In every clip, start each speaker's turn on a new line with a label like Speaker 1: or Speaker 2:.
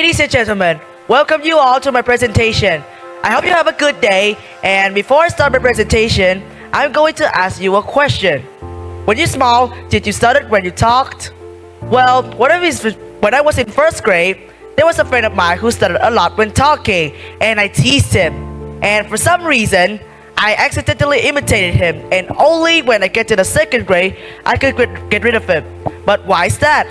Speaker 1: Ladies and gentlemen, welcome you all to my presentation. I hope you have a good day, and before I start my presentation, I'm going to ask you a question. When you're small, did you stutter when you talked? Well, when I was in first grade, there was a friend of mine who stuttered a lot when talking, and I teased him. And for some reason, I accidentally imitated him, and only when I get to the second grade, I could get rid of him. But why is that?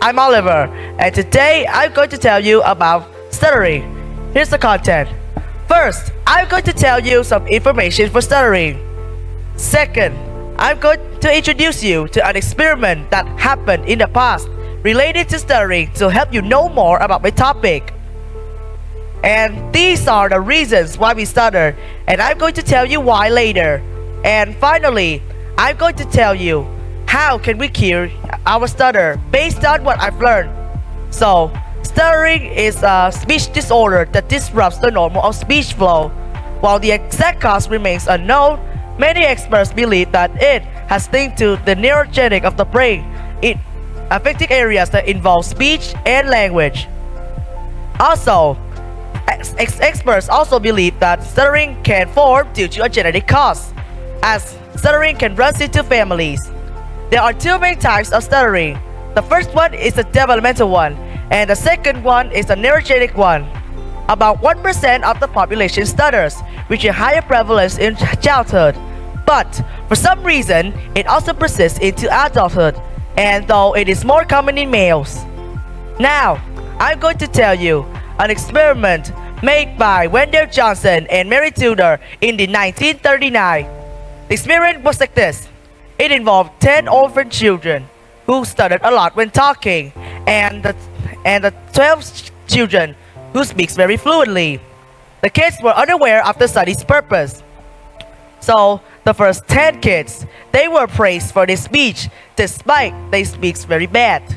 Speaker 1: I'm Oliver, and today I'm going to tell you about stuttering. Here's the content. First, I'm going to tell you some information for stuttering. Second, I'm going to introduce you to an experiment that happened in the past related to stuttering to help you know more about my topic. And these are the reasons why we stutter, and I'm going to tell you why later. And finally, I'm going to tell you how can we cure our stutter based on what I've learned. So, stuttering is a speech disorder that disrupts the normal of speech flow. While the exact cause remains unknown, many experts believe that it has linked to the neurogenic of the brain, affecting areas that involve speech and language. Also, experts also believe that stuttering can form due to a genetic cause, as stuttering can run into families. There are two main types of stuttering. The first one is the developmental one, and the second one is the neurogenic one. About 1% of the population stutters, which is higher prevalence in childhood. But for some reason, it also persists into adulthood, and though it is more common in males. Now, I'm going to tell you an experiment made by Wendell Johnson and Mary Tudor in the 1939. The experiment was like this. It involved 10 orphan children who stuttered a lot when talking, and the 12 children who speaks very fluently. The kids were unaware of the study's purpose. So, the first 10 kids, they were praised for their speech, despite they speak very bad.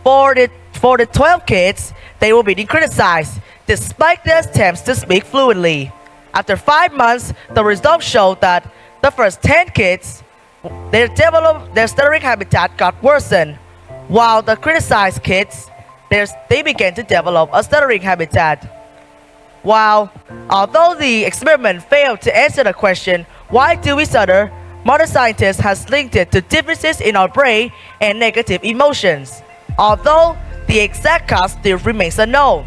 Speaker 1: For the 12 kids, they were being criticized, despite their attempts to speak fluently. After 5 months, the results showed that the first 10 kids, their stuttering habitat got worsened, while the criticized kids, they began to develop a stuttering habitat. Although the experiment failed to answer the question, why do we stutter, modern scientists have linked it to differences in our brain and negative emotions, although the exact cause still remains unknown.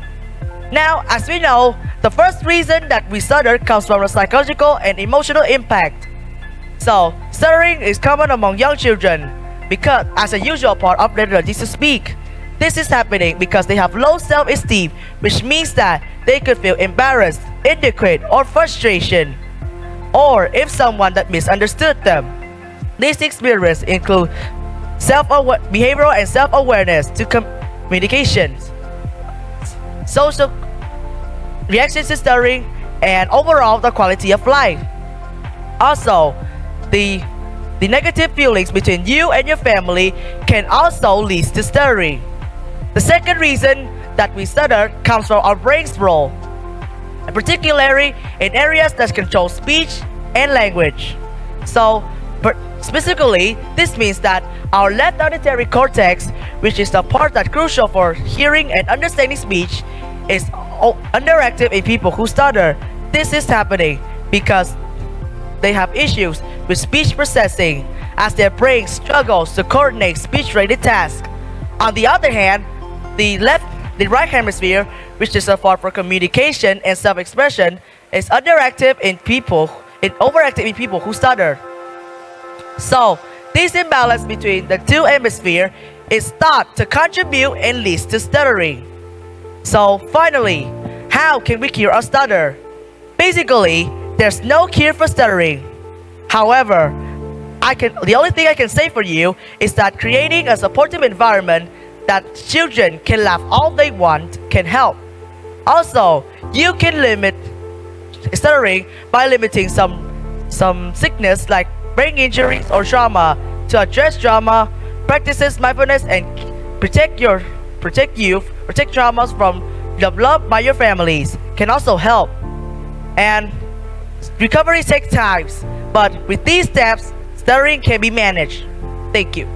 Speaker 1: Now, as we know, the first reason that we stutter comes from a psychological and emotional impact. So, stuttering is common among young children because as a usual part of their ability to speak. This is happening because they have low self-esteem, which means that they could feel embarrassed, inadequate, or frustration, or if someone that misunderstood them. These experiences include behavioral and self-awareness to communications, social reactions to stuttering, and overall the quality of life. Also, the negative feelings between you and your family can also lead to stuttering. The second reason that we stutter comes from our brain's role, particularly in areas that control speech and language. So, specifically, this means that our left auditory cortex, which is the part that's crucial for hearing and understanding speech, is underactive in people who stutter. This is happening because they have issues with speech processing as their brain struggles to coordinate speech-related tasks. On the other hand, the right hemisphere, which is a part for communication and self-expression, is overactive in people who stutter. So, this imbalance between the two hemispheres is thought to contribute and leads to stuttering. So, finally, how can we cure our stutter? Basically, there's no cure for stuttering. However, the only thing I can say for you is that creating a supportive environment that children can laugh all they want can help. Also, you can limit stuttering by limiting some sickness like brain injuries or trauma. To address trauma, practices mindfulness and protect traumas from developed by your families can also help. And recovery takes time, but with these steps, stuttering can be managed. Thank you.